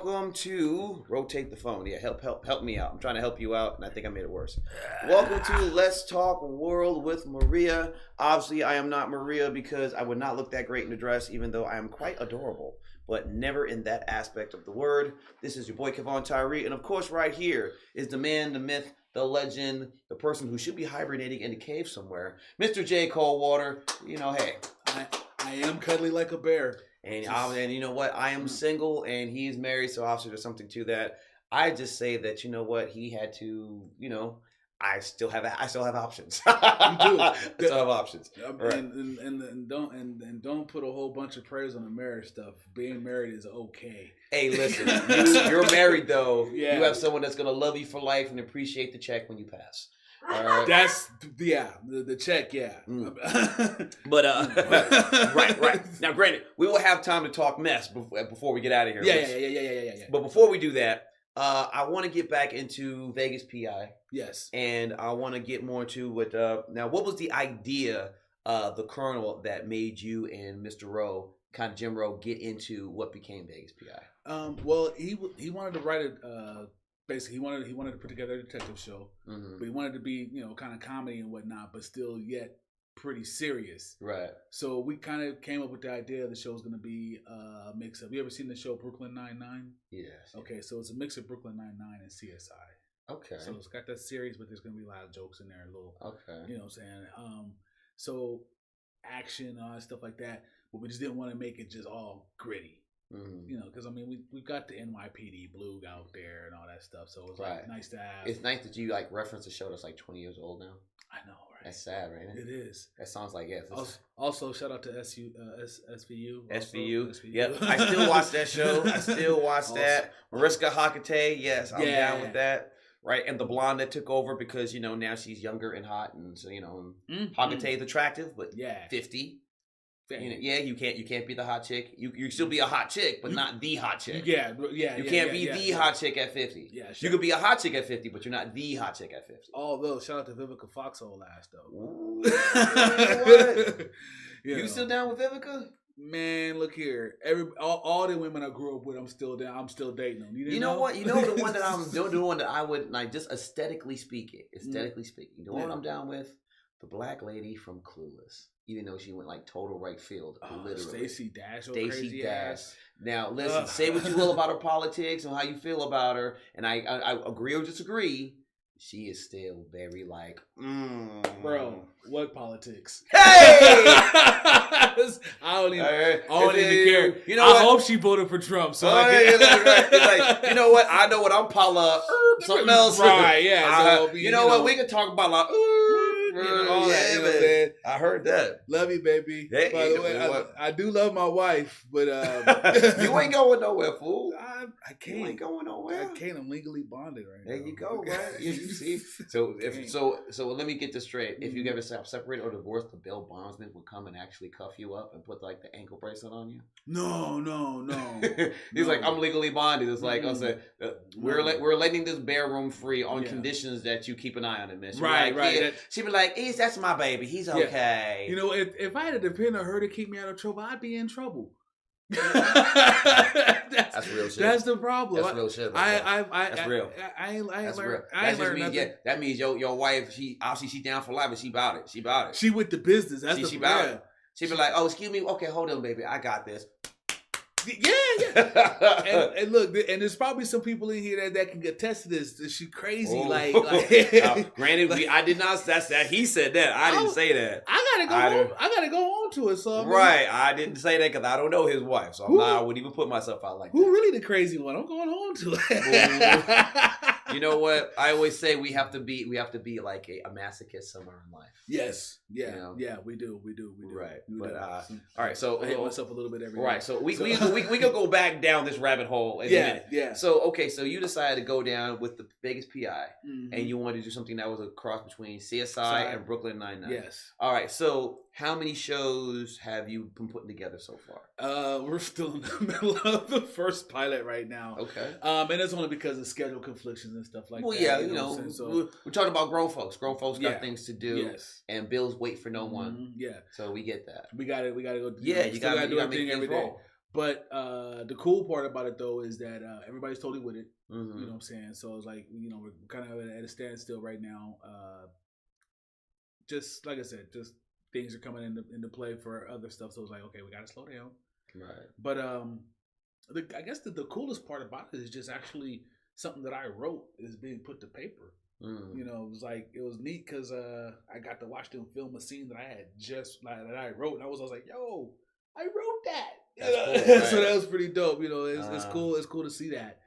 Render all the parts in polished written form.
welcome to Rotate the Phone. Yeah, help me out. I'm trying to help you out, and I think I made it worse. Welcome to Let's Talk World with Maria. Obviously, I am not Maria because I would not look that great in a dress, even though I am quite adorable, but never in that aspect of the word. This is your boy, Kevon Tyrre, and of course, right here is the man, the myth, the legend, the person who should be hibernating in a cave somewhere, Mr. Jay Coldwater. You know, hey. I am cuddly like a bear. And you know what? I am single and he's married, so obviously there's something to that. I just say that, you know what, he had to, you know, I still have options. You do. I still have options. Right. And don't put a whole bunch of prayers on the marriage stuff. Being married is okay. Hey, listen, you're married though. Yeah. You have someone that's gonna love you for life and appreciate the check when you pass. That's the check, But right now, granted, we will have time to talk mess before we get out of here. Yeah. But before we do that, I want to get back into Vegas PI. Yes, and I want to get more into what. Now, what was the idea, the kernel that made you and Mr. Rowe, kind of Jim Rowe, get into what became Vegas PI? Well, he wanted to write it. Basically, he wanted to put together a detective show, but he wanted to be, you know, kind of comedy and whatnot, but still yet pretty serious. Right. So we kind of came up with the idea the show's going to be a mix of. You ever seen the show Brooklyn Nine-Nine? Yes. Okay, so it's a mix of Brooklyn Nine-Nine and CSI. Okay. So it's got that series, but there's going to be a lot of jokes in there, a little. Okay. You know what I'm saying? So action, all that stuff like that, but we just didn't want to make it just all gritty. Mm-hmm. You know, because I mean, we've got the NYPD Blue out there and all that stuff, so it's like nice to have. It's nice that you like reference a show that's like 20 years old now. I know, right? That's sad, right? It is. That sounds like Also, shout out to SVU. SVU. Yep, I still watch that show. I still watch that. Mariska Hargitay. Yes, I'm down with that. Right, and the blonde that took over because you know now she's younger and hot, and so you know Hargitay's attractive, but 50. You know, you can't be the hot chick. You still be a hot chick, but not the hot chick. You can't be the hot chick at 50. Yeah, you could be a hot chick at 50, but you're not the hot chick at 50. Although, shout out to Vivica Foxhole last though. Ooh, what? You still down with Vivica? Man, look here. All the women I grew up with, I'm still down. I'm still dating them. You know what? You know the one that the one that I would like, just aesthetically speaking. The one I'm down with, the black lady from Clueless. Even though she went like total right field, literally. Stacey Dash. Stacey Dash. Now, listen, say what you will about her politics and how you feel about her, and I agree or disagree. She is still very like, bro. What politics? Hey, I don't even care. You know, I hope she voted for Trump. So like, you know what? I know what I'm Paula. Something else, right? Yeah. You know what? We can talk about like. All that, I heard that. Love you, baby. Hey, by the way, I do love my wife, but you ain't going nowhere, fool. I can't. You ain't going nowhere. I can't. I'm legally bonded right now. There you go, right? You see. So let me get this straight. If you ever separate or divorced, the bail bondsman would come and actually cuff you up and put like the ankle bracelet on you. No. He's like, I'm legally bonded. It's like, I'll say, we're letting this bare room free on conditions that you keep an eye on him. Right. She'd be like, that's my baby. He's okay. You know, if I had to depend on her to keep me out of trouble, I'd be in trouble. That's real shit. That's the problem. That's real shit. That's real. I ain't real. learned nothing. That means your wife, she down for life, but she about it. She with the business. That's she about it. She be like, oh, excuse me. Okay, hold on, baby. I got this. Yeah. and look, and there's probably some people in here that can attest to this. That she crazy, granted, I did not. That's that. He said that. I didn't say that. I gotta go on to it. So right, I didn't say that because I don't know his wife, so I wouldn't even put myself out like that. Who really the crazy one? I'm going on to it. You know what? I always say we have to be like a masochist somewhere in life. Yes. Yeah. You know? Yeah. We do. Right. All right. So I hate myself a little bit every day. Right. So we can go back down this rabbit hole in a minute. Yeah. So you decided to go down with the Vegas PI, and you wanted to do something that was a cross between CSI and Brooklyn Nine-Nine. Yes. All right. So how many shows have you been putting together so far? We're still in the middle of the first pilot right now. Okay. And it's only because of schedule conflictions and stuff like that. Well, yeah, you know we're talking about grown folks. Grown folks got things to do. Yes. And bills wait for no one. Yeah. So we get that. We gotta go. Yeah, you gotta do everything every day. But the cool part about it though is that everybody's totally with it. Mm-hmm. You know what I'm saying? So it's like, you know, we're kind of at a standstill right now. Just like I said, just things are coming into play for other stuff. So it's like, okay, we got to slow down. Right. But I guess the coolest part about it is just actually something that I wrote is being put to paper. Mm. You know, it was neat because I got to watch them film a scene that I had that I wrote, and I was like, yo, I wrote that. That's cool, right? So that was pretty dope. You know, it's cool. It's cool to see that.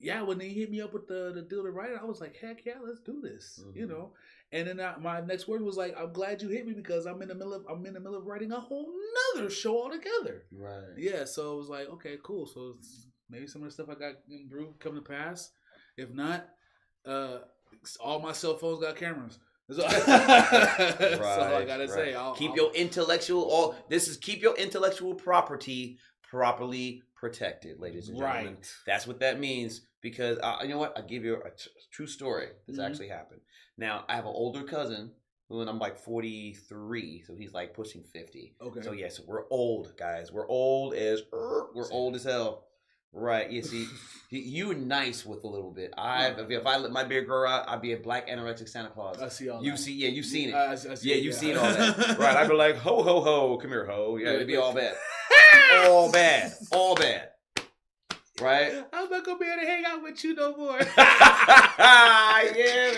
Yeah, when they hit me up with the deal to write it, I was like, heck yeah, let's do this. Mm-hmm. You know, and then my next word was like, I'm glad you hit me because I'm in the middle of writing a whole nother show altogether. Right. Yeah. So it was like, okay, cool. So maybe some of the stuff I got in brew come to pass. If not, all my cell phones got cameras. That's all I gotta say. Keep your intellectual property properly protected, ladies and gentlemen. Right. That's what that means. Because you know what? I'll give you a true story that's actually happened. Now, I have an older cousin who, and I'm like 43, so he's like pushing 50. Okay. So yes, we're old, guys. We're old as hell. Right. You see, you nice with a little bit. If I let my beard grow out, I'd be a black anorexic Santa Claus. I see all that. You've seen it. I see you've seen all that. Right. I'd be like, ho, ho, ho. Come here, ho. Yeah, it'd be all bad. All bad. Right? I'm not going to be able to hang out with you no more. Yeah, man.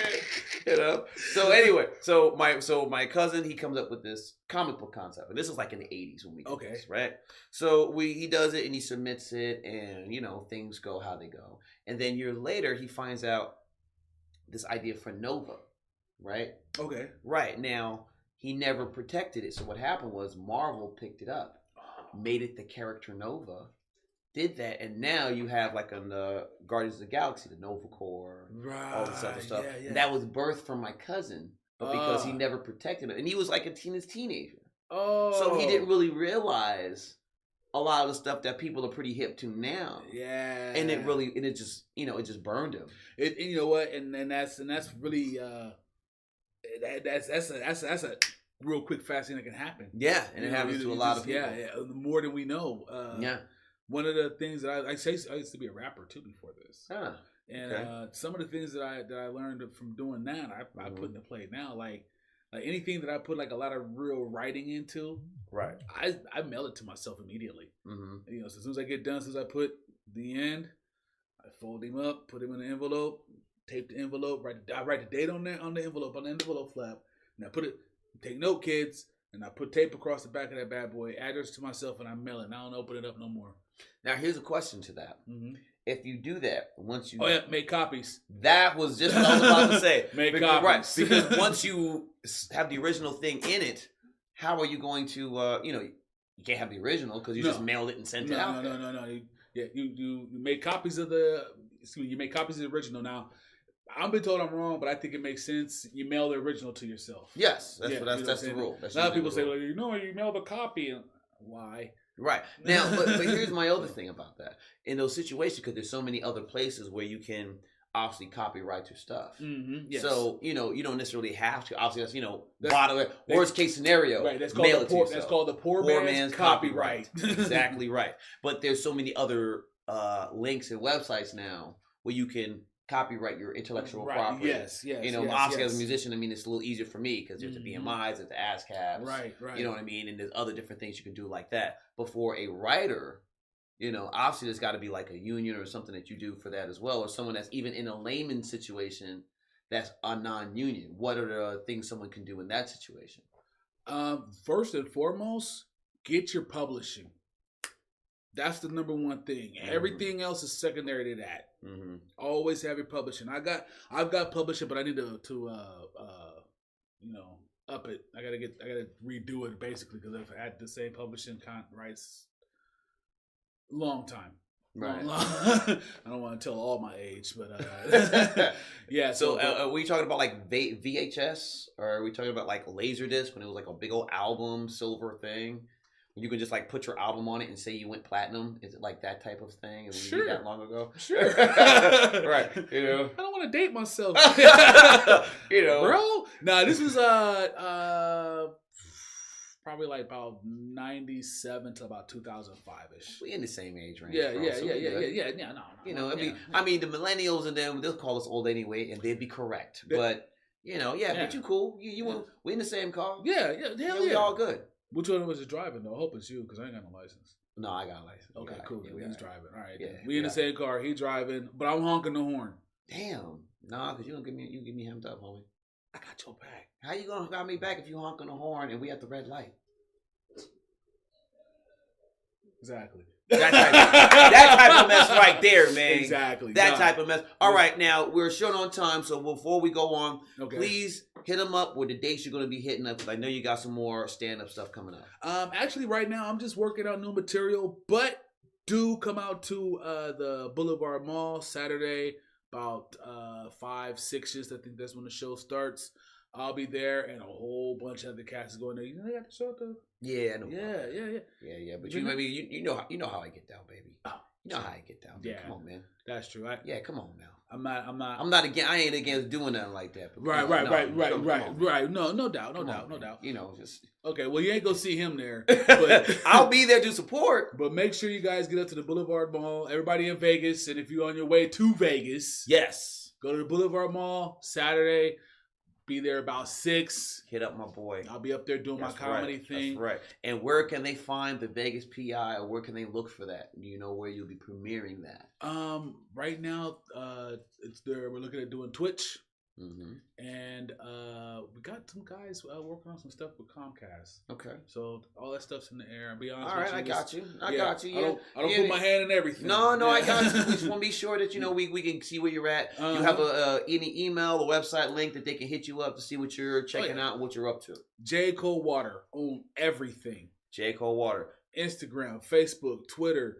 You know? So anyway, so my cousin, he comes up with this comic book concept. And this is like in the 80s when we did this, right? So he does it and he submits it and, you know, things go how they go. And then years later, he finds out this idea for Nova, right? Okay. Right. Now, he never protected it. So what happened was Marvel picked it up, made it the character Nova, did that, and now you have like on the Guardians of the Galaxy, the Nova Corps, all this other stuff. Yeah, yeah. And that was birthed from my cousin, but because he never protected it, and he was like a teenager. Oh, so he didn't really realize a lot of the stuff that people are pretty hip to now. Yeah, and it just it just burned him. And you know what? And that's really that's a real quick, fast thing that can happen. Yeah, and it happens to a lot of people. Yeah, more than we know. Yeah. One of the things that I used to be a rapper too before this, and some of the things that I learned from doing that, I put into play now. Like anything that I put like a lot of real writing into, right? I mail it to myself immediately. Mm-hmm. You know, so as soon as I get done, as soon as I put the end, I fold him up, put him in an envelope, tape the envelope, I write the date on the envelope flap, and I take note, kids, and I put tape across the back of that bad boy, address to myself, and I mail it. And I don't open it up no more. Now, here's a question to that. Mm-hmm. If you do that, once you... Oh, yeah, make copies. That was just what I was about to say. Make copies. Right, because once you have the original thing in it, how are you going to, you can't have the original because you just mailed it and sent it out. No. You make copies of you make copies of the original. Now, I've been told I'm wrong, but I think it makes sense. You mail the original to yourself. Yes, that's the rule. A lot of people say, well, you mail the copy. Why? Right. Now, but here's my other thing about that. In those situations, because there's so many other places where you can obviously copyright your stuff. Mm-hmm, yes. So, you don't necessarily have to. Obviously, that's, worst case scenario. Right. That's called the poor man's copyright. Exactly right. But there's so many other links and websites now where you can copyright your intellectual property. Yes. Obviously as a musician, it's a little easier for me because there's the BMIs, there's the ASCAPs. Right. You know what I mean? And there's other different things you can do like that. But for a writer, obviously there's got to be like a union or something that you do for that as well, or someone that's even in a layman situation that's a non-union. What are the things someone can do in that situation? First and foremost, get your publishing. That's the number one thing. Mm-hmm. Everything else is secondary to that. Mm-hmm. Always have your publishing. I've got publishing, but I need to up it. I gotta redo it basically because I've had the same publishing rights long time. Right. I don't want to tell all my age, but yeah. So are we talking about like VHS, or are we talking about like Laserdisc when it was like a big old album, silver thing? You could just like put your album on it and say you went platinum. Is it like that type of thing? Sure. You did that long ago? Sure. Right. I don't want to date myself. Bro. Nah, this was Probably like about 97 to about 2005-ish. We in the same age range. Yeah, bro, yeah, so yeah, we yeah, good. yeah, yeah. No, You know, yeah. I mean, the millennials and them, they'll call us old anyway, and they'd be correct. But you know, but you cool. We in the same car. Yeah, hell We all good. Which one was driving though? I hope it's you because I ain't got no license. No, I got a license. Okay, cool. Yeah, he's driving. All right. Yeah, we in the same car. He driving, but I'm honking the horn. Damn. Nah, because you give me hemmed up, homie. I got your back. How you gonna got me back if you honking the horn and we at the red light? Exactly. That type of mess right there, man. Exactly. That type of mess. All right, now we're short on time, so before we go on, please hit them up with the dates you're going to be hitting up, because I know you got some more stand-up stuff coming up. Actually, right now I'm just working on new material, but do come out to the Boulevard Mall Saturday about 5-6ish. I think that's when the show starts. I'll be there, and a whole bunch of other cats is going there. You know they got the show too. Yeah, I know. Yeah. But you know how I get down, baby. Oh, you know how I get down. Yeah, come on, man. That's true. Come on now. I'm not. I ain't against doing nothing like that. But Right. No doubt. You know, just okay. Well, you ain't gonna see him there, but I'll be there to support. But make sure you guys get up to the Boulevard Mall. Everybody in Vegas, and if you're on your way to Vegas, yes, go to the Boulevard Mall Saturday. Be there about 6. Hit up my boy. I'll be up there doing my comedy thing. That's right. And where can they find the Vegas PI, or where can they look for that? Do you know where you'll be premiering that? Right now, it's there. We're looking at doing Twitch. Mm-hmm. And we got some guys working on some stuff with Comcast. Okay. So all that stuff's in the air. I'll be honest with you. All right, I got you. Yeah. I don't put my hand in everything. No, I got you. We just want to be sure that, we can see where you're at. You have any email or website link that they can hit you up to see what you're checking out and what you're up to. Jay Coldwater on everything. Jay Coldwater. Instagram, Facebook, Twitter,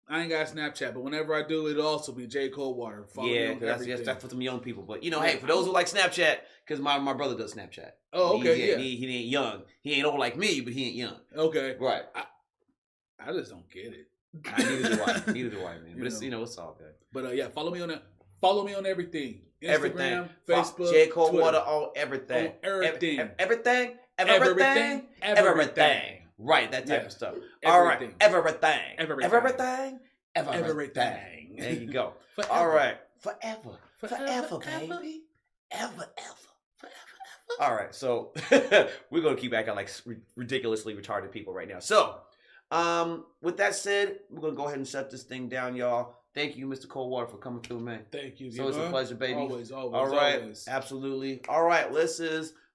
I ain't got Snapchat, but whenever I do, it'll also be Jay Coldwater. Yeah, that's for some young people. But hey, for those who like Snapchat, because my brother does Snapchat. Oh, okay, he ain't young. He ain't old like me, but he ain't young. Okay, right. I just don't get it. Neither do I, man. But it's all good. But follow me on that. Follow me on everything. Instagram, Facebook, Jay Coldwater Twitter. On everything. On everything. Everything. Right, that type of stuff. All right. Everything. There you go. Forever. All right. Forever, baby. Forever. All right. So we're going to keep acting like ridiculously retarded people right now. So with that said, we're going to go ahead and shut this thing down, y'all. Thank you, Mr. Coldwater, for coming through, man. Thank you. So it's a pleasure, baby. Always. All right. Always. Absolutely. All right.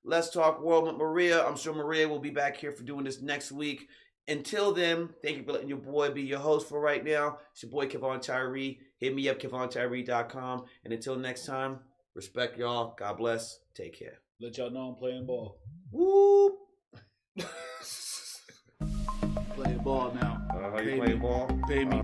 Let's Talk World with Maria. I'm sure Maria will be back here for doing this next week. Until then, thank you for letting your boy be your host for right now. It's your boy, Kevon Tyrre. Hit me up, KevonTyrre.com. And until next time, respect y'all. God bless. Take care. Let y'all know I'm playing ball. Whoop. Playing ball now. You playing ball? Pay me.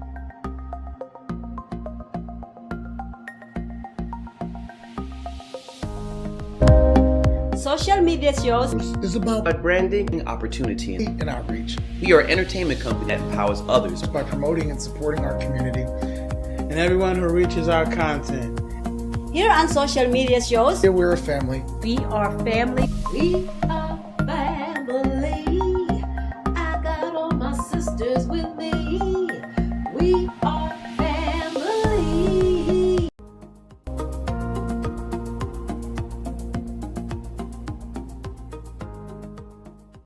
Social media shows is about branding, opportunity, and outreach. We are an entertainment company that empowers others by promoting and supporting our community and everyone who reaches our content. Here on social media shows, we're a family. We are family. We